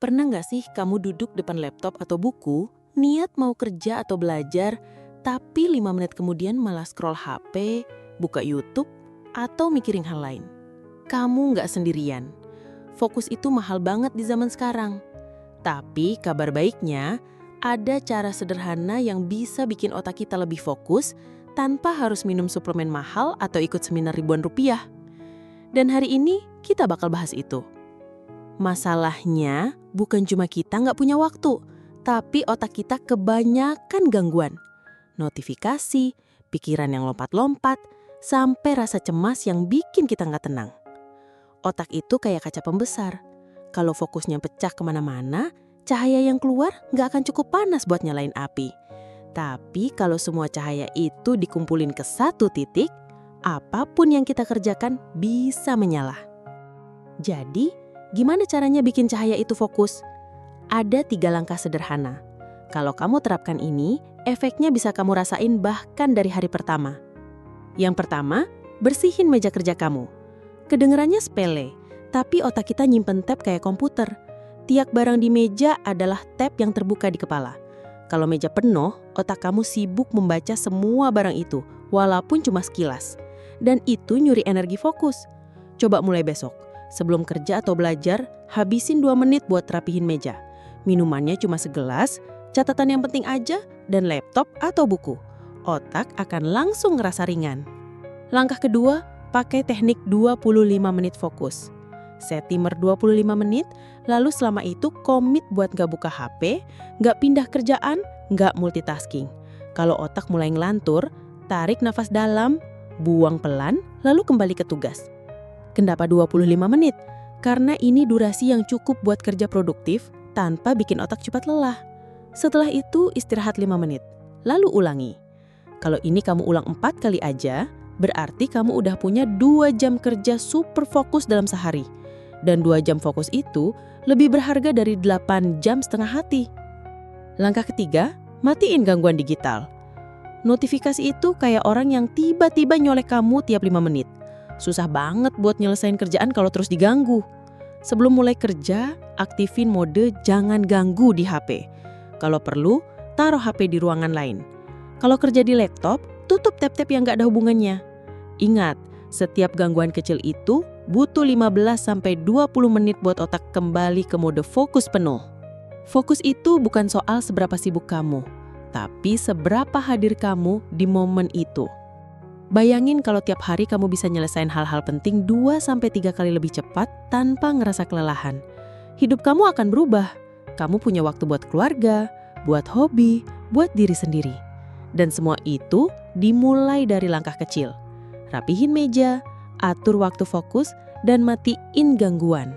Pernah nggak sih kamu duduk depan laptop atau buku, niat mau kerja atau belajar, tapi 5 menit kemudian malah scroll HP, buka YouTube, atau mikirin hal lain? Kamu nggak sendirian. Fokus itu mahal banget di zaman sekarang. Tapi kabar baiknya, ada cara sederhana yang bisa bikin otak kita lebih fokus tanpa harus minum suplemen mahal atau ikut seminar ribuan rupiah. Dan hari ini kita bakal bahas itu. Masalahnya bukan cuma kita nggak punya waktu, tapi otak kita kebanyakan gangguan. Notifikasi, pikiran yang lompat-lompat, sampai rasa cemas yang bikin kita nggak tenang. Otak itu kayak kaca pembesar. Kalau fokusnya pecah kemana-mana, cahaya yang keluar nggak akan cukup panas buat nyalain api. Tapi kalau semua cahaya itu dikumpulin ke satu titik, apapun yang kita kerjakan bisa menyala. Jadi, gimana caranya bikin cahaya itu fokus? Ada 3 langkah sederhana. Kalau kamu terapkan ini, efeknya bisa kamu rasain bahkan dari hari pertama. Yang pertama, bersihin meja kerja kamu. Kedengerannya sepele, tapi otak kita nyimpen tab kayak komputer. Tiap barang di meja adalah tab yang terbuka di kepala. Kalau meja penuh, otak kamu sibuk membaca semua barang itu, walaupun cuma sekilas. Dan itu nyuri energi fokus. Coba mulai besok. Sebelum kerja atau belajar, habisin 2 menit buat rapihin meja. Minumannya cuma segelas, catatan yang penting aja, dan laptop atau buku. Otak akan langsung ngerasa ringan. Langkah kedua, pakai teknik 25 menit fokus. Set timer 25 menit, lalu selama itu komit buat gak buka HP, gak pindah kerjaan, gak multitasking. Kalau otak mulai ngelantur, tarik nafas dalam, buang pelan, lalu kembali ke tugas. Kenapa 25 menit? Karena ini durasi yang cukup buat kerja produktif tanpa bikin otak cepat lelah. Setelah itu istirahat 5 menit, lalu ulangi. Kalau ini kamu ulang 4 kali aja, berarti kamu udah punya 2 jam kerja super fokus dalam sehari. Dan 2 jam fokus itu lebih berharga dari 8 jam setengah hati. Langkah ketiga, matiin gangguan digital. Notifikasi itu kayak orang yang tiba-tiba nyolek kamu tiap 5 menit. Susah banget buat nyelesain kerjaan kalau terus diganggu. Sebelum mulai kerja, aktifin mode jangan ganggu di HP. Kalau perlu, taruh HP di ruangan lain. Kalau kerja di laptop, tutup tab-tab yang gak ada hubungannya. Ingat, setiap gangguan kecil itu butuh 15-20 menit buat otak kembali ke mode fokus penuh. Fokus itu bukan soal seberapa sibuk kamu, tapi seberapa hadir kamu di momen itu. Bayangin kalau tiap hari kamu bisa nyelesain hal-hal penting 2-3 kali lebih cepat tanpa ngerasa kelelahan. Hidup kamu akan berubah. Kamu punya waktu buat keluarga, buat hobi, buat diri sendiri. Dan semua itu dimulai dari langkah kecil. Rapihin meja, atur waktu fokus, dan matiin gangguan.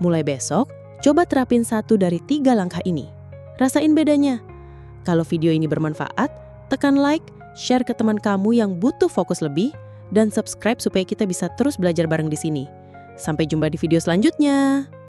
Mulai besok, coba terapin 1 dari 3 langkah ini. Rasain bedanya. Kalau video ini bermanfaat, tekan like, share ke teman kamu yang butuh fokus lebih, dan subscribe supaya kita bisa terus belajar bareng di sini. Sampai jumpa di video selanjutnya.